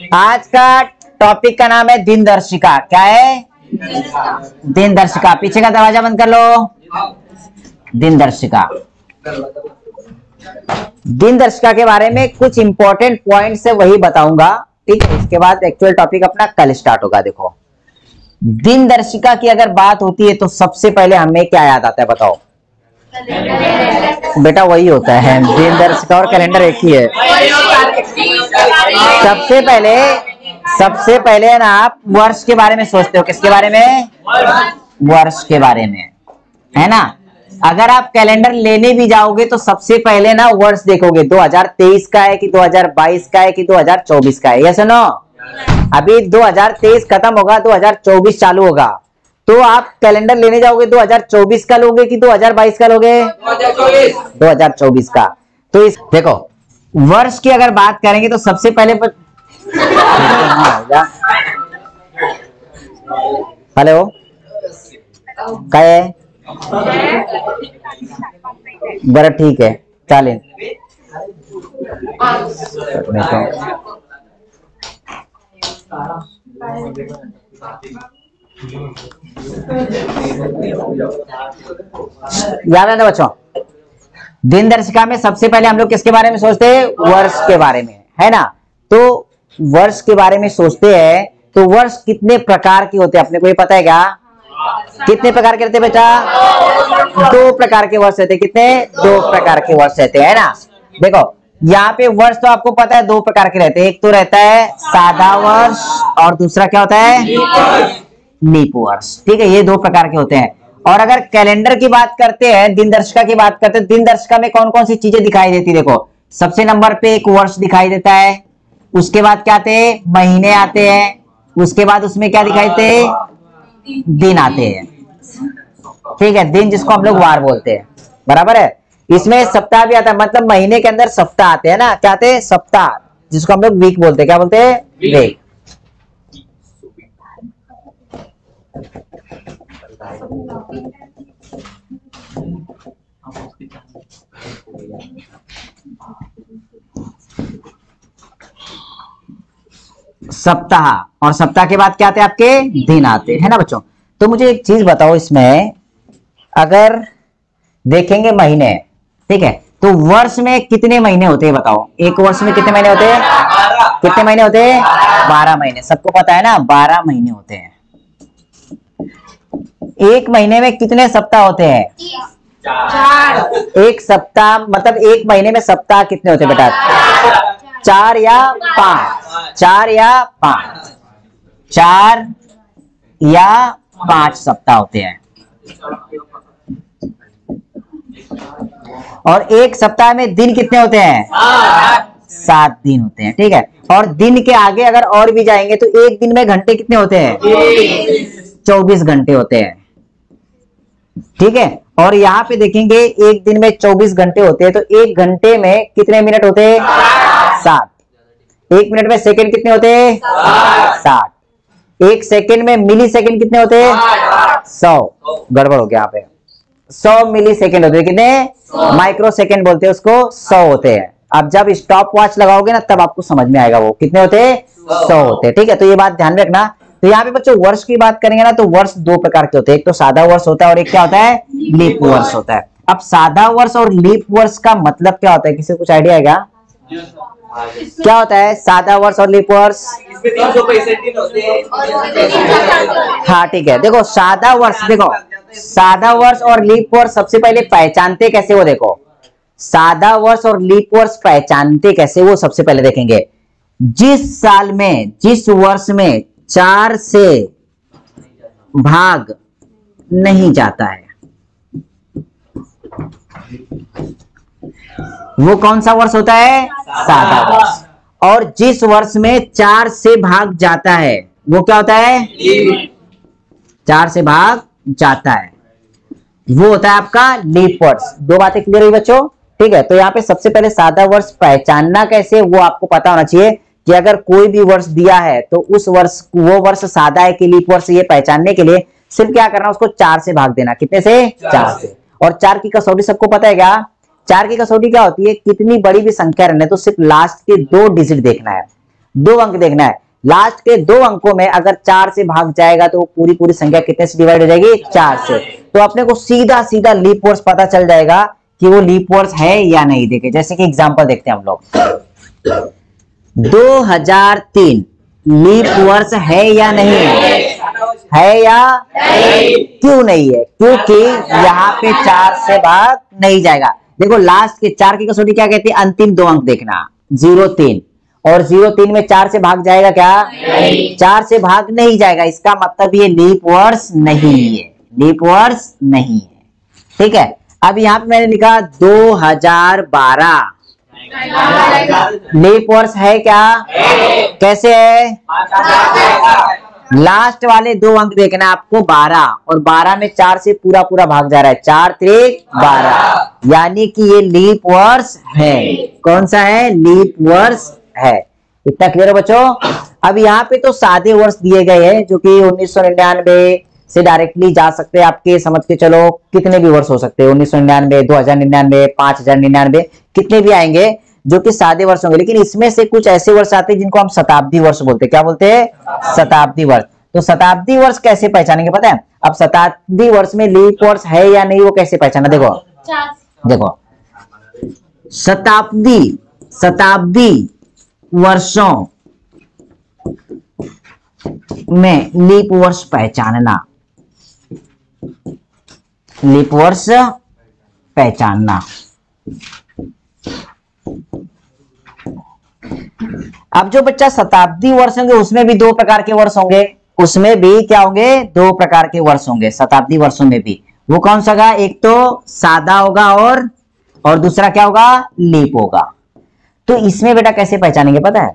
आज का टॉपिक का नाम है दिनदर्शिका। क्या है? दिनदर्शिका। पीछे का दरवाजा बंद कर लो। दिनदर्शिका। दिनदर्शिका के बारे में कुछ इंपॉर्टेंट पॉइंट्स है वही बताऊंगा, ठीक है। इसके बाद एक्चुअल टॉपिक अपना कल स्टार्ट होगा। देखो, दिनदर्शिका की अगर बात होती है तो सबसे पहले हमें क्या याद आता है बताओ? बेटा वही होता है, दिनदर्शिका और कैलेंडर एक ही है। सबसे पहले ना आप वर्ष के बारे में सोचते हो। किसके बारे में? वर्ष के बारे में, है ना। अगर आप कैलेंडर लेने भी जाओगे तो सबसे पहले ना वर्ष देखोगे, 2023 का है कि 2022 का है कि 2024 का है। Yes no? अभी 2023 खत्म होगा, 2024 चालू होगा, तो आप कैलेंडर लेने जाओगे 2024 का लोगे कि 2022 का लोगे? 2024 का। तो इस देखो, वर्ष की अगर बात करेंगे तो सबसे पहले हेलो काय है? बरं ठीक आहे, चालेल। याद है ना बच्चों? दिनदर्शिका में सबसे पहले हम लोग किसके बारे में सोचते हैं? वर्ष के बारे में, है ना। तो वर्ष के बारे में सोचते हैं तो वर्ष कितने प्रकार के होते हैं अपने को ये पता है क्या? कितने प्रकार के रहते हैं बेटा? 2 प्रकार के वर्ष रहते हैं। कितने? 2 प्रकार के वर्ष रहते हैं, है ना। देखो यहाँ पे वर्ष तो आपको पता है 2 प्रकार के रहते हैं। एक तो रहता है सादा वर्ष और दूसरा क्या होता है? लीप वर्ष, ठीक है। ये 2 प्रकार के होते हैं। और अगर कैलेंडर की बात करते हैं, दिनदर्शिका की बात करते हैं, दिनदर्शिका में कौन कौन सी चीजें दिखाई देती है? देखो, सबसे नंबर पे एक वर्ष दिखाई देता है, उसके बाद क्या आते हैं? महीने आते हैं, उसके बाद उसमें क्या दिखाई देते हैं? दिन आते हैं, ठीक है। दिन जिसको हम लोग वार बोलते हैं, बराबर है। इसमें सप्ताह भी आता है, मतलब महीने के अंदर सप्ताह आते हैं ना। क्या आते हैं? सप्ताह, जिसको हम लोग वीक बोलते हैं। क्या बोलते हैं? वीक। सप्ताह, और सप्ताह के बाद क्या आते हैं? आपके दिन आते हैं ना बच्चों। तो मुझे एक चीज बताओ, इसमें अगर देखेंगे महीने, ठीक है, तो वर्ष में कितने महीने होते हैं बताओ? एक वर्ष में कितने महीने होते हैं? कितने महीने होते हैं? 12 महीने। सबको पता है ना, 12 महीने होते हैं। एक महीने में कितने सप्ताह होते हैं? 4। एक सप्ताह मतलब एक महीने में सप्ताह कितने होते हैं बेटा? 4 या 5? 4 या 5? 4 या 5 सप्ताह होते हैं। और एक सप्ताह में दिन कितने होते हैं? 7 दिन होते हैं, ठीक है। और दिन के आगे अगर और भी जाएंगे तो एक दिन में घंटे कितने होते हैं? 24 घंटे होते हैं, ठीक है। और यहाँ पे देखेंगे एक दिन में 24 घंटे होते हैं, तो एक घंटे में कितने मिनट होते हैं? 60। एक मिनट में सेकंड कितने होते हैं? 60। एक सेकंड में मिली सेकंड कितने होते हैं? 100। गड़बड़ हो गया यहाँ पे, 100 मिली सेकंड होते हैं। कितने? माइक्रो सेकंड बोलते हैं उसको, 100 होते हैं। अब जब स्टॉप वॉच लगाओगे ना तब आपको समझ में आएगा वो कितने होते हैं? 100 होते हैं, ठीक है। तो ये बात ध्यान रखना। तो यहाँ पे बच्चों वर्ष की बात करेंगे ना तो वर्ष 2 प्रकार के होते हैं। एक तो सादा वर्ष होता है और एक क्या होता है? लीप वर्ष होता है। अब सादा वर्ष और लीप वर्ष का मतलब क्या होता है? किसी को कुछ आइडिया है क्या? क्या होता है सादा वर्ष और लीप वर्ष? हाँ ठीक है। देखो सादा वर्ष, देखो सादा वर्ष और लीप वर्ष सबसे पहले पहचानते कैसे वो देखो। सादा वर्ष और लीप वर्ष पहचानते कैसे वो सबसे पहले देखेंगे। जिस साल में, जिस वर्ष में 4 से भाग नहीं जाता है वो कौन सा वर्ष होता है? सादा वर्ष। और जिस वर्ष में 4 से भाग जाता है वो क्या होता है? 4 से भाग जाता है वो होता है आपका लीप वर्ष। 2 बातें क्लियर हुई बच्चों, ठीक है। तो यहाँ पे सबसे पहले सादा वर्ष पहचानना कैसे वो आपको पता होना चाहिए कि अगर कोई भी वर्ष दिया है तो उस वर्ष, वो वर्ष सादा है कि लीप वर्ष, ये पहचानने के लिए सिर्फ क्या करना, उसको 4 से भाग देना। कितने से? 4 से। और 4 की कसौटी सबको पता है क्या? 4 की कसौटी क्या होती है? कितनी बड़ी भी संख्या रहने तो सिर्फ लास्ट के 2 डिजिट देखना है। दो अंक देखना है। लास्ट के दो अंकों में अगर 4 से भाग जाएगा तो पूरी पूरी संख्या कितने से डिवाइड हो जाएगी? 4 से। तो अपने को सीधा सीधा लीप वर्ष पता चल जाएगा कि वो लीप वर्ष है या नहीं। देखे जैसे कि एग्जांपल देखते हैं हम लोग, 2003 लीप वर्ष है या नहीं है या नहीं? क्यों नहीं है? क्योंकि यहाँ पे 4 से भाग नहीं जाएगा। देखो लास्ट के 4 की कसौटी क्या कहती है? अंतिम दो अंक देखना, 03 और 03 में 4 से भाग जाएगा क्या? 4 से भाग नहीं जाएगा। इसका मतलब ये लीप वर्ष नहीं है, लीप वर्ष नहीं है। ठीक है, अब यहाँ पे मैंने लिखा 2012 लीप वर्ष है क्या? कैसे है? लास्ट वाले दो अंक देखना आपको 12 और 12 में 4 से पूरा पूरा भाग जा रहा है, 4 त्रिक 12, यानी कि ये लीप वर्ष है। कौन सा है? लीप वर्ष है। इतना क्लियर है बच्चों? अब यहाँ पे तो सादे वर्ष दिए गए हैं जो कि 1999 से डायरेक्टली जा सकते हैं, आपके समझ के चलो कितने भी वर्ष हो सकते हैं, 1999, 2099, 5099, कितने भी आएंगे जो कि सादे वर्ष होंगे। लेकिन इसमें से कुछ ऐसे वर्ष आते हैं जिनको हम शताब्दी वर्ष बोलते हैं। क्या बोलते हैं? शताब्दी वर्ष। तो शताब्दी वर्ष कैसे पहचानेंगे पता है? अब शताब्दी वर्ष में लीप वर्ष है या नहीं वो कैसे पहचाना? देखो देखो, शताब्दी वर्षों में लीप वर्ष पहचानना, लीप वर्ष पहचानना। अब जो बच्चा शताब्दी वर्ष होंगे उसमें भी दो प्रकार के वर्ष होंगे, उसमें भी क्या होंगे? दो प्रकार के वर्ष होंगे शताब्दी वर्षों में भी। वो कौन सा होगा? एक तो सादा होगा और दूसरा क्या होगा? लीप होगा। तो इसमें बेटा कैसे पहचानेंगे पता है?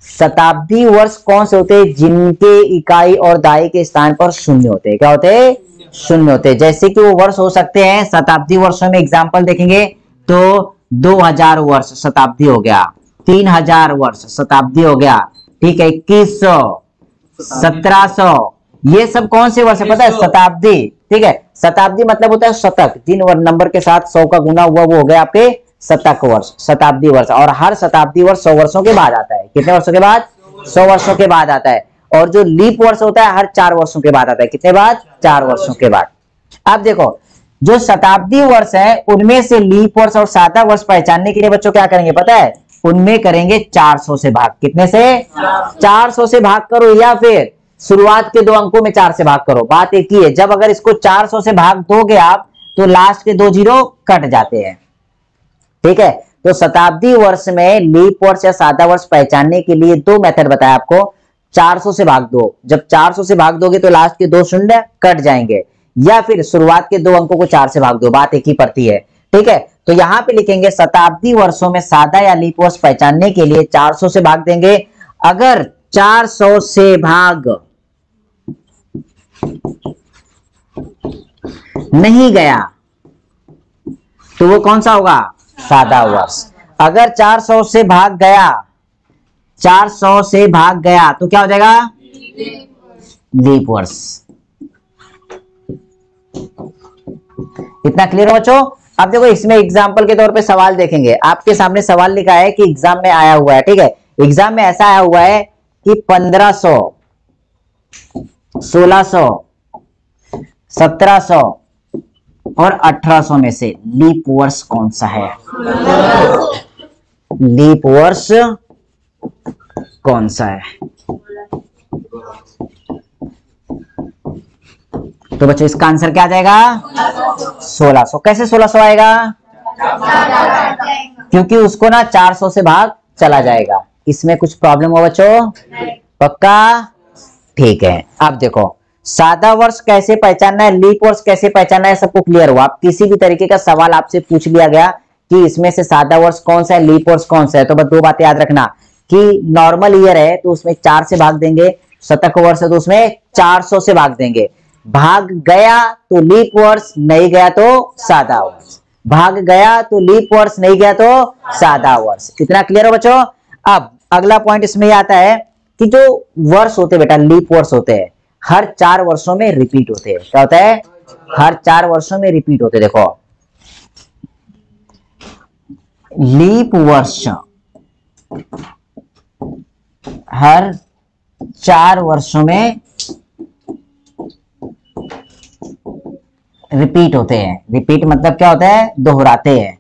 शताब्दी वर्ष कौन से होते हैं? जिनके इकाई और दाई के स्थान पर शून्य होते हैं। क्या होते हैं? शून्य होते हैं। जैसे कि वो वर्ष हो सकते हैं शताब्दी वर्षों में, एग्जाम्पल देखेंगे तो 2000 वर्ष शताब्दी हो गया, 3000 वर्ष शताब्दी हो गया, ठीक है, 2100, 1700, ये सब कौन से वर्ष है पता है? शताब्दी। ठीक है, शताब्दी मतलब होता है शतक, जिन नंबर के साथ 100 का गुना हुआ वो हो गया आपके शतक वर्ष, शताब्दी वर्ष। और हर शताब्दी वर्ष 100 वर्षों के बाद आता है। कितने वर्षों के बाद? 100 वर्षों के बाद आता है। और जो लीप वर्ष होता है हर 4 वर्षों के बाद आता है। कितने बाद? 4 वर्षों के बाद। अब देखो जो शताब्दी वर्ष है उनमें से लीप वर्ष और सादा वर्ष पहचानने के लिए बच्चों क्या करेंगे पता है? उनमें करेंगे 400 से भाग। कितने से? 400 से भाग करो, या फिर शुरुआत के दो अंकों में 4 से भाग करो। बात एक ही है, जब अगर इसको 400 से भाग दोगे आप तो लास्ट के 2 जीरो कट जाते हैं। ठीक है, तो शताब्दी वर्ष में लीप वर्ष या सादा वर्ष पहचानने के लिए दो मेथड बताया आपको। 400 से भाग दो, जब 400 से भाग दोगे तो लास्ट के 2 शून्य कट जाएंगे, या फिर शुरुआत के 2 अंकों को 4 से भाग दो। बात एक ही पड़ती है। ठीक है, तो यहां पे लिखेंगे शताब्दी वर्षों में सादा या लीप वर्ष पहचानने के लिए 400 से भाग देंगे। अगर 400 से भाग नहीं गया तो वो कौन सा होगा? सादा वर्ष। अगर 400 से भाग गया, 400 से भाग गया तो क्या हो जाएगा? लीप वर्ष। इतना क्लियर हो बच्चों? अब देखो इसमें एग्जाम्पल के तौर पे सवाल देखेंगे। आपके सामने सवाल लिखा है कि एग्जाम में आया हुआ है। ठीक है, एग्जाम में ऐसा आया हुआ है कि 1500, 1600, 1700 और 1800 में से लीप वर्ष कौन सा है? लीप वर्ष कौन सा है? तो बच्चों इसका आंसर क्या आ जाएगा? 1600। कैसे 1600 आएगा? क्योंकि उसको ना 400 से भाग चला जाएगा। इसमें कुछ प्रॉब्लम हो बच्चों? पक्का? ठीक है, अब देखो सादा वर्ष कैसे पहचानना है, लीप वर्ष कैसे पहचानना है, सबको क्लियर हुआ। आप किसी भी तरीके का सवाल आपसे पूछ लिया गया कि इसमें से सादा वर्ष कौन सा है, लीप वर्ष कौन सा है, तो बस दो बातें याद रखना कि नॉर्मल ईयर है तो उसमें 4 से भाग देंगे, शतक वर्ष है तो उसमें 400 से भाग देंगे। भाग गया तो लीप वर्ष, नहीं गया तो सादा वर्ष। भाग गया तो लीप वर्ष, नहीं गया तो सादा वर्ष। कितना क्लियर हो बच्चों? अब अगला पॉइंट इसमें आता है कि जो वर्ष होते बेटा लीप वर्ष होते हैं हर 4 वर्षों में रिपीट होते हैं। क्या होता है? हर 4 वर्षों में रिपीट होते। देखो लीप वर्ष हर 4 वर्षों में रिपीट होते हैं। रिपीट मतलब क्या होता है? दोहराते हैं।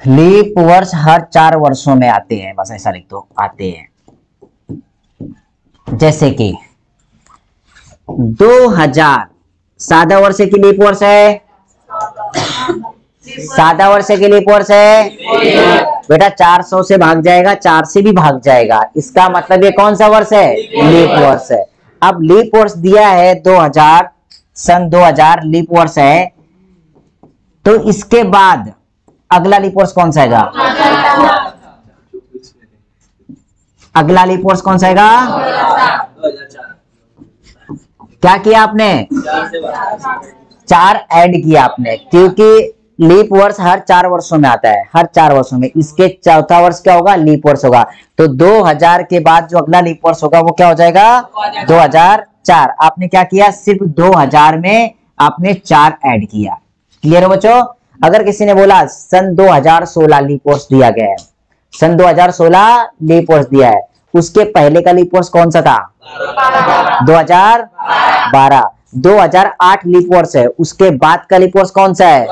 लीप वर्ष हर 4 वर्षों में आते हैं, बस ऐसा लिख दो, आते हैं। जैसे कि 2000 सादा वर्ष की लीप वर्ष है, सादा वर्ष के लीप वर्ष है बेटा। 400 से भाग जाएगा, 4 से भी भाग जाएगा, इसका मतलब ये कौन सा वर्ष है? लीप वर्ष है। अब लीप वर्ष दिया है 2000, सन 2000 लीप वर्ष है, तो इसके बाद अगला लीप वर्ष कौन सा आएगा? अगला लीप वर्ष कौन सा आएगा? क्या किया आपने? 4 ऐड किया आपने, क्योंकि लीप वर्ष हर 4 वर्षों में आता है, हर 4 वर्षों में। इसके चौथा वर्ष क्या होगा? लीप वर्ष होगा। तो 2000 के बाद जो अगला लीप वर्ष होगा वो क्या हो जाएगा? 2004। आपने क्या किया? सिर्फ 2000 में आपने 4 ऐड किया। क्लियर हो बच्चों? अगर किसी ने बोला सन 2016 लीप वर्ष दिया गया है, सन 2016 लीप वर्ष दिया है, उसके पहले का लीप वर्ष कौन सा था? 2012। 2008 लीप वर्ष है, उसके बाद का लीप वर्ष कौन सा है?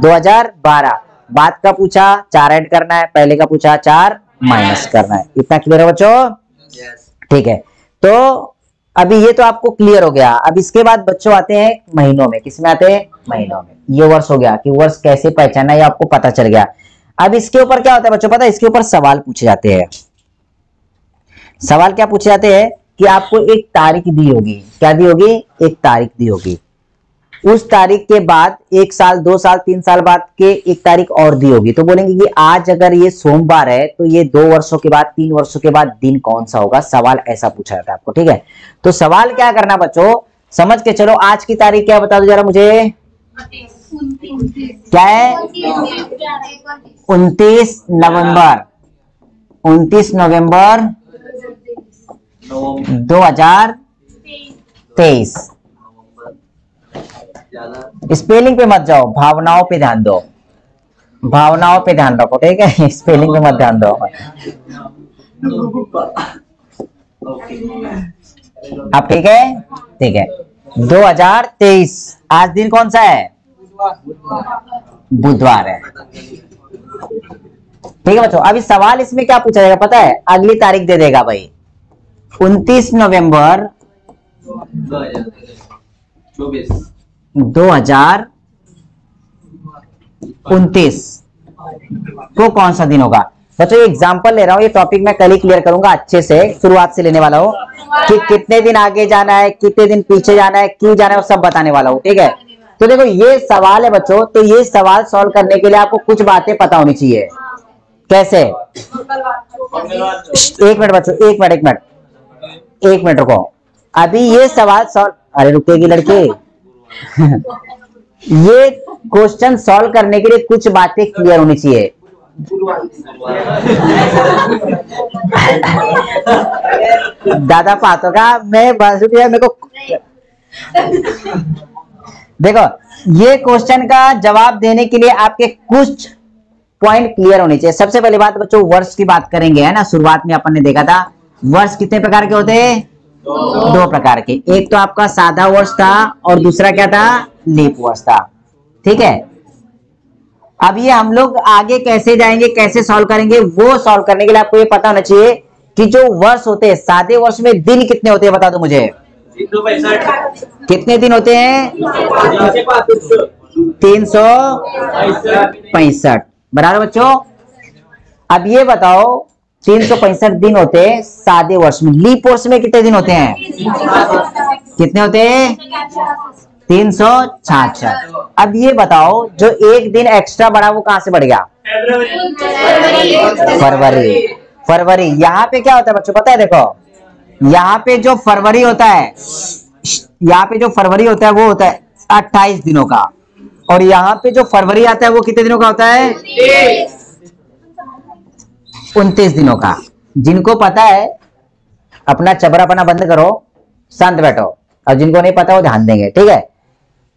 2012। बाद का पूछा 4 ऐड करना है, पहले का पूछा 4 माइनस करना है। इतना क्लियर है बच्चों? ठीक है, तो अभी ये तो आपको क्लियर हो गया। अब इसके बाद बच्चों आते हैं महीनों में। किसमें आते हैं? महीनों में। ये वर्ष हो गया कि वर्ष कैसे पहचानना, ये आपको पता चल गया। अब इसके ऊपर क्या होता है बच्चों? पता है, इसके ऊपर सवाल पूछे जाते हैं। सवाल क्या पूछे जाते हैं कि आपको एक तारीख दी होगी। क्या दी होगी? एक तारीख दी होगी। उस तारीख के बाद 1 साल, 2 साल, 3 साल बाद के एक तारीख और दी होगी। तो बोलेंगे कि आज अगर ये सोमवार है तो ये 2 वर्षों के बाद, 3 वर्षों के बाद दिन कौन सा होगा? सवाल ऐसा पूछा जाता है आपको। ठीक है, तो सवाल क्या करना बच्चों, समझ के चलो। आज की तारीख क्या बता दो जरा मुझे, क्या है? 29 नवंबर। 29 नवंबर 2023। स्पेलिंग पे मत जाओ, भावनाओं पे ध्यान दो, भावनाओं पे ध्यान रखो। ठीक है, स्पेलिंग पे मत ध्यान दो। अब ठीक है? ठीक है, 2023। आज दिन कौन सा है? बुधवार है। ठीक है बच्चों, अभी सवाल इसमें क्या पूछा जाएगा पता है? अगली तारीख दे देगा भाई, 29 नवंबर 2029 को कौन सा दिन होगा? बच्चों एग्जांपल ले रहा हूं, ये टॉपिक मैं कल ही क्लियर करूंगा अच्छे से, शुरुआत से लेने वाला हूं कि कितने दिन आगे जाना है, कितने दिन पीछे जाना है, क्यों जाना है, वो सब बताने वाला हूं। ठीक है, तो देखो ये सवाल है बच्चों, तो ये सवाल सॉल्व करने के लिए आपको कुछ बातें पता होनी चाहिए। कैसे? एक मिनट बच्चों, एक मिनट रुको। अभी ये सवाल सॉल्व, अरे रुकेगी लड़के ये क्वेश्चन सॉल्व करने के लिए कुछ बातें क्लियर होनी चाहिए। दादा पातो का मैं मेरे को देखो, ये क्वेश्चन का जवाब देने के लिए आपके कुछ पॉइंट क्लियर होने चाहिए। सबसे पहली बात बच्चों, वर्ष की बात करेंगे, है ना। शुरुआत में अपन ने देखा था वर्ष कितने प्रकार के होते हैं? 2 प्रकार के। एक तो आपका सादा वर्ष था और दूसरा क्या था? लीप वर्ष था। ठीक है, अब ये हम लोग आगे कैसे जाएंगे, कैसे सॉल्व करेंगे, वो सॉल्व करने के लिए आपको ये पता होना चाहिए कि जो वर्ष होते हैं, सादे वर्ष में दिन कितने होते हैं बता दो मुझे। 365। कितने दिन होते हैं? 365। बराबर बच्चों। अब ये बताओ 365 दिन होते हैं सादे वर्ष में। लीप वर्ष में कितने दिन होते हैं? कितने होते हैं? 366। अब ये बताओ जो एक दिन एक्स्ट्रा बढ़ा वो कहां से बढ़ गया? फरवरी। यहाँ पे क्या होता है बच्चों पता है? देखो यहाँ पे जो फरवरी होता है, वो होता है 28 दिनों का, और यहाँ पे जो फरवरी आता है वो कितने दिनों का होता है? 29 दिनों का। जिनको पता है अपना चबरापना बंद करो, शांत बैठो, और जिनको नहीं पता वो ध्यान देंगे। ठीक है,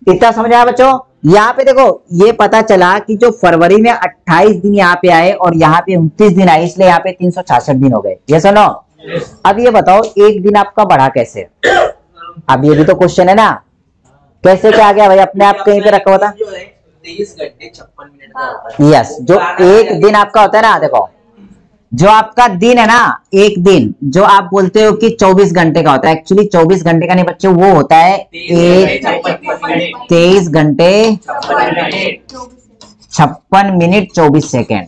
इतना समझ आया बच्चों? यहाँ पे देखो ये पता चला कि जो फरवरी में 28 दिन यहाँ पे आए और यहाँ पे 29 दिन आए, इसलिए यहाँ पे 366 दिन हो गए। ये सुनो, अब ये बताओ एक दिन आपका बढ़ा कैसे? अब ये भी तो क्वेश्चन है ना, कैसे क्या आ गया भाई? अपने आप कहीं पे रखा हुआ था 23 घंटे 56 मिनट का होता है। यस, जो एक दिन आपका होता है ना, देखो जो आपका दिन है ना, एक दिन जो आप बोलते हो कि 24 घंटे का होता है, एक्चुअली 24 घंटे का नहीं बच्चों, वो होता है 23 घंटे 56 मिनट 24 सेकेंड।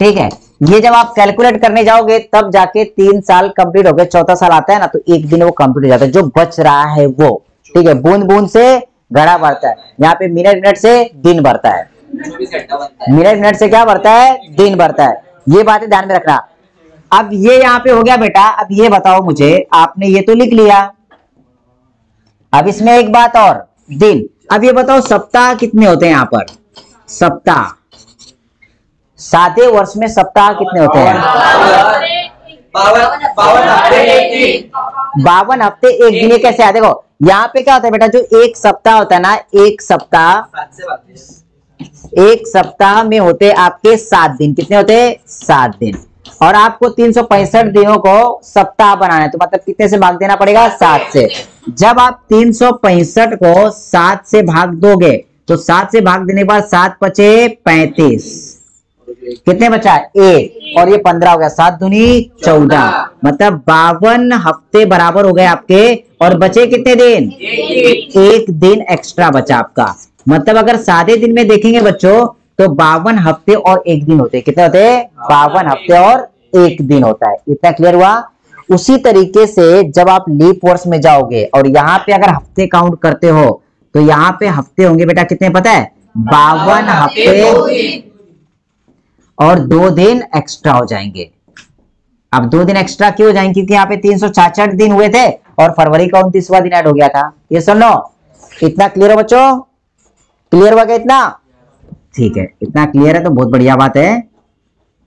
ठीक है, ये जब आप कैलकुलेट करने जाओगे तब जाके 3 साल कंप्लीट हो गए, चौथा साल आता है ना, तो एक दिन वो कंप्लीट हो जाता है, जो बच रहा है वो। ठीक है, बूंद बूंद से घड़ा बढ़ता है, यहाँ पे मिनट मिनट से दिन बढ़ता है, मिनट मिनट से क्या बढ़ता है? दिन बढ़ता है। ये बातें ध्यान में रखना। अब ये यहाँ पे हो गया बेटा। अब ये बताओ मुझे, आपने ये तो लिख लिया, अब इसमें एक बात और, दिन। अब ये बताओ सप्ताह कितने होते हैं यहाँ पर? सप्ताह, सादे वर्ष में सप्ताह कितने होते हैं? 52 हफ्ते एक दिन। ये कैसे है? देखो यहाँ पे क्या होता है बेटा, जो एक सप्ताह होता है ना, एक सप्ताह में होते आपके 7 दिन। कितने होते? 7 दिन। और आपको 365 दिनों को सप्ताह बनाना है, तो मतलब कितने से भाग देना पड़ेगा? 7 से। जब आप 365 को 7 से भाग दोगे तो 7 से भाग देने के बाद 7 बचे 35, कितने बचा? 1, और ये 15 हो गया, 7 दूनी 14, मतलब 52 हफ्ते बराबर हो गए आपके। और बचे कितने दिन? एक दिन एक्स्ट्रा बचा आपका। मतलब अगर सादे दिन में देखेंगे बच्चों तो 52 हफ्ते और एक दिन होते। कितने होते? 52 हफ्ते और एक दिन होता है। इतना क्लियर हुआ? उसी तरीके से जब आप लीप वर्ष में जाओगे और यहाँ पे अगर हफ्ते काउंट करते हो तो यहाँ पे हफ्ते होंगे बेटा कितने पता है? 52 हफ्ते और 2 दिन एक्स्ट्रा हो जाएंगे। अब 2 दिन एक्स्ट्रा क्यों हो जाएंगे? क्योंकि यहाँ पे 366 दिन हुए थे और फरवरी का 29वां दिन ऐड हो गया था। ये सुन लो, इतना क्लियर हो बच्चों? क्लियर हो गया इतना? ठीक है, इतना क्लियर है तो बहुत बढ़िया बात है।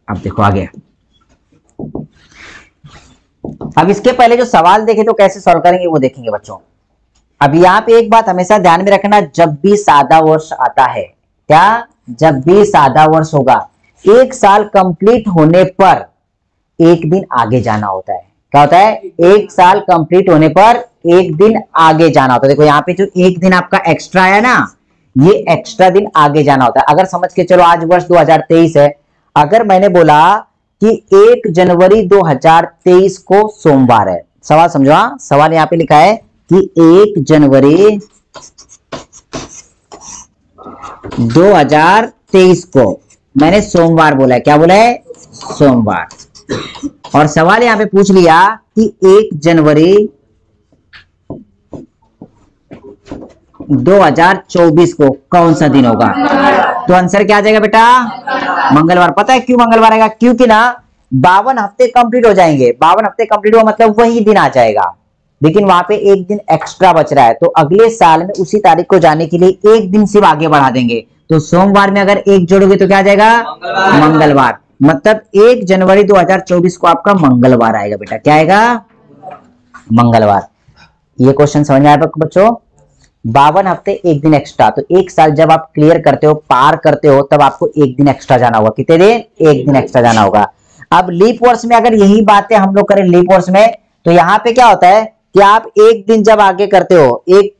अब देखो आगे। अब इसके पहले जो सवाल देखे तो कैसे सॉल्व करेंगे वो देखेंगे बच्चों। अब यहाँ पे एक बात हमेशा ध्यान में रखना, जब भी सादा वर्ष आता है, क्या? जब भी सादा वर्ष होगा, एक साल कंप्लीट होने पर एक दिन आगे जाना होता है। क्या होता है? एक साल कंप्लीट होने पर एक दिन आगे जाना होता है। देखो यहाँ पे जो एक दिन आपका एक्स्ट्रा है ना, ये एक्स्ट्रा दिन आगे जाना होता है। अगर समझ के चलो आज वर्ष 2023 है, अगर मैंने बोला कि 1 जनवरी 2023 को सोमवार है, सवाल समझो। हाँ, सवाल यहाँ पे लिखा है कि 1 जनवरी 2023 को मैंने सोमवार बोला है। क्या बोला है? सोमवार। और सवाल यहां पे पूछ लिया कि 1 जनवरी 2024 को कौन सा दिन होगा, तो आंसर क्या आ जाएगा बेटा? मंगलवार। पता है क्यों मंगलवार आएगा? क्योंकि ना 52 हफ्ते कंप्लीट हो जाएंगे। 52 हफ्ते कंप्लीट हुआ मतलब वही दिन आ जाएगा, लेकिन वहां पे एक दिन एक्स्ट्रा बच रहा है, तो अगले साल में उसी तारीख को जाने के लिए एक दिन सिर्फ आगे बढ़ा देंगे। तो सोमवार में अगर एक जोड़ोगे तो क्या आ जाएगा? मंगलवार। मतलब 1 जनवरी 2024 को आपका मंगलवार आएगा बेटा। क्या आएगा? मंगलवार। ये क्वेश्चन समझ में आया बच्चों? 52 हफ्ते एक दिन एक्स्ट्रा, तो एक साल जब आप क्लियर करते हो, पार करते हो, तब आपको एक दिन एक्स्ट्रा जाना होगा। कितने दिन? एक दिन एक्स्ट्रा जाना होगा। अब लीप वर्ष में अगर यही बातें हम लोग करें लीप वर्ष में, तो यहाँ पे क्या होता है कि आप एक दिन जब आगे करते हो, एक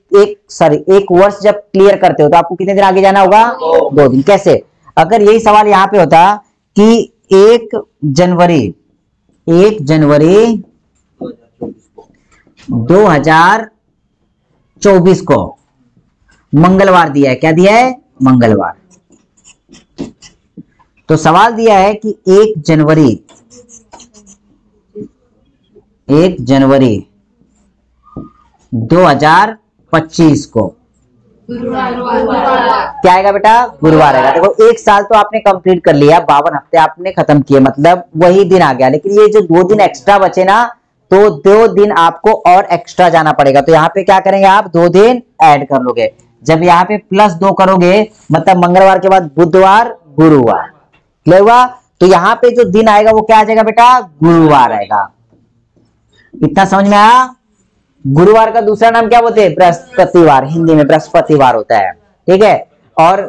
वर्ष जब क्लियर करते हो तो आपको कितने दिन आगे जाना होगा? 2 दिन। कैसे? अगर यही सवाल यहाँ पे होता कि 1 जनवरी 2024 को मंगलवार दिया है। क्या दिया है? मंगलवार। तो सवाल दिया है कि 1 जनवरी 2025 को क्या आएगा बेटा? गुरुवार आएगा। देखो एक साल तो आपने कंप्लीट कर लिया, 52 हफ्ते आपने खत्म किए, मतलब वही दिन आ गया। लेकिन ये जो 2 दिन एक्स्ट्रा बचे ना, तो 2 दिन आपको और एक्स्ट्रा जाना पड़ेगा। तो यहाँ पे क्या करेंगे आप? 2 दिन ऐड कर लोगे। जब यहाँ पे +2 करोगे मतलब मंगलवार के बाद बुधवार, गुरुवार। क्लियर हुआ? तो यहाँ पे जो दिन आएगा वो क्या आ जाएगा बेटा? गुरुवार आएगा। इतना समझ में आया? गुरुवार का दूसरा नाम क्या बोलते हैं? बृहस्पतिवार, हिंदी में बृहस्पतिवार होता है, ठीक है। और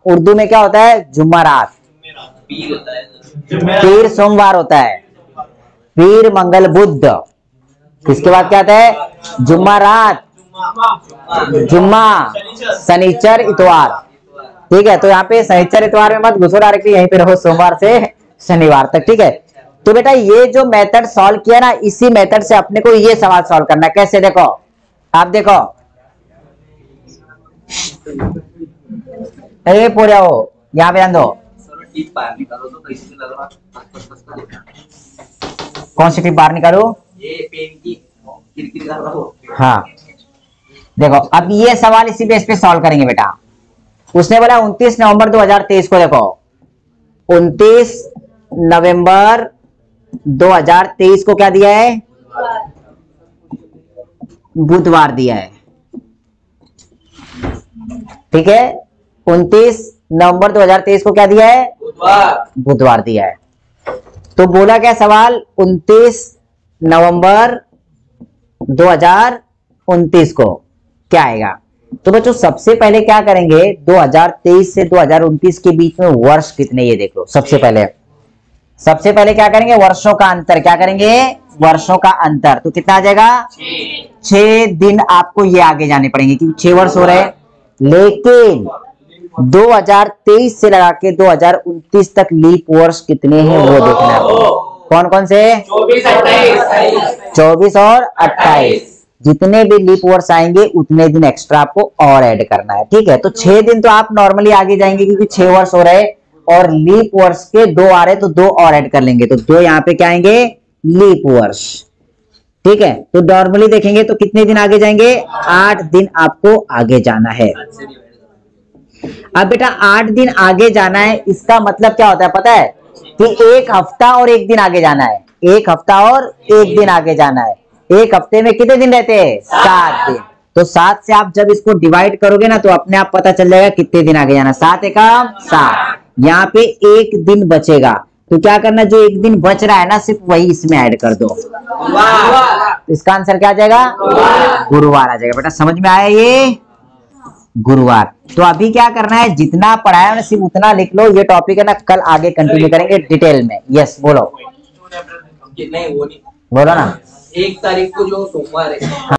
उर्दू में क्या होता है? जुम्मरात। पीर होता है, पीर सोमवार होता है, पीर मंगल बुध। इसके बाद क्या आता है? जुम्मरात, जुम्मा, शनिचर, इतवार, ठीक है। तो यहाँ पे शनिचर इतवार में मत घुसो, डायरेक्टली यहीं पे रहो सोमवार से शनिवार तक, ठीक है। तो बेटा ये जो मेथड सॉल्व किया ना, इसी मेथड से अपने को ये सवाल सॉल्व करना है। कैसे? देखो आप देखो, अरे पूरे हो यहाँ पे ध्यान दो। सर टिप बाहर निकालो तो कैसे लग रहा है? कौन सी टिप बाहर निकालो? ये पेन की किरकिरी कर रहा हो। हाँ देखो, अब ये सवाल इसी बेस पे सॉल्व करेंगे बेटा। उसने बोला 29 नवंबर 2023 को, देखो 29 नवंबर 2023 को क्या दिया है? बुधवार दिया है, ठीक है। 29 नवंबर 2023 को क्या दिया है? बुधवार दिया है। तो बोला क्या सवाल? 29 नवंबर 2029 को क्या आएगा? तो बच्चों सबसे पहले क्या करेंगे, 2023 से 2029 के बीच में वर्ष कितने, ये देख लो। सबसे पहले क्या करेंगे? वर्षों का अंतर। क्या करेंगे? वर्षों का अंतर। तो कितना आ जाएगा? 6 दिन आपको ये आगे जाने पड़ेंगे, क्योंकि 6 वर्ष हो रहे हैं। लेकिन 2023 से लगा के 2029 तक लीप वर्ष कितने हैं वो देखना है। कौन कौन से? 24 और 28। जितने भी लीप वर्ष आएंगे उतने दिन एक्स्ट्रा आपको और ऐड करना है, ठीक है। तो 6 दिन तो आप नॉर्मली आगे जाएंगे, क्योंकि 6 वर्ष हो रहे और लीप वर्ष के 2 आ रहे, तो 2 और ऐड कर लेंगे, तो 2 यहाँ पे क्या आएंगे? लीप वर्ष, ठीक है। तो नॉर्मली देखेंगे तो कितने दिन आगे जाएंगे? 8 दिन आपको आगे जाना है। अब बेटा 8 दिन आगे जाना है, इसका मतलब क्या होता है पता है? कि 1 हफ्ता और 1 दिन आगे जाना है। 1 हफ्ता और 1 दिन आगे जाना है। 1 हफ्ते में कितने दिन रहते हैं? 7 दिन। तो 7 से आप जब इसको डिवाइड करोगे ना, तो अपने आप पता चल जाएगा कितने दिन आगे जाना। 7 एकम 7। यहाँ पे 1 दिन बचेगा, तो क्या करना? जो 1 दिन बच रहा है ना, सिर्फ वही इसमें ऐड कर दो। तो इसका आंसर क्या आ जाएगा? गुरुवार आ जाएगा। बेटा समझ में आया ये? गुरुवार। तो अभी क्या करना है? जितना पढ़ाया है सिर्फ उतना लिख लो। ये टॉपिक है ना, कल आगे कंटिन्यू करेंगे डिटेल में। यस बोलो। नहीं वो नहीं, बोलो ना। 1 तारीख को जो सोमवार है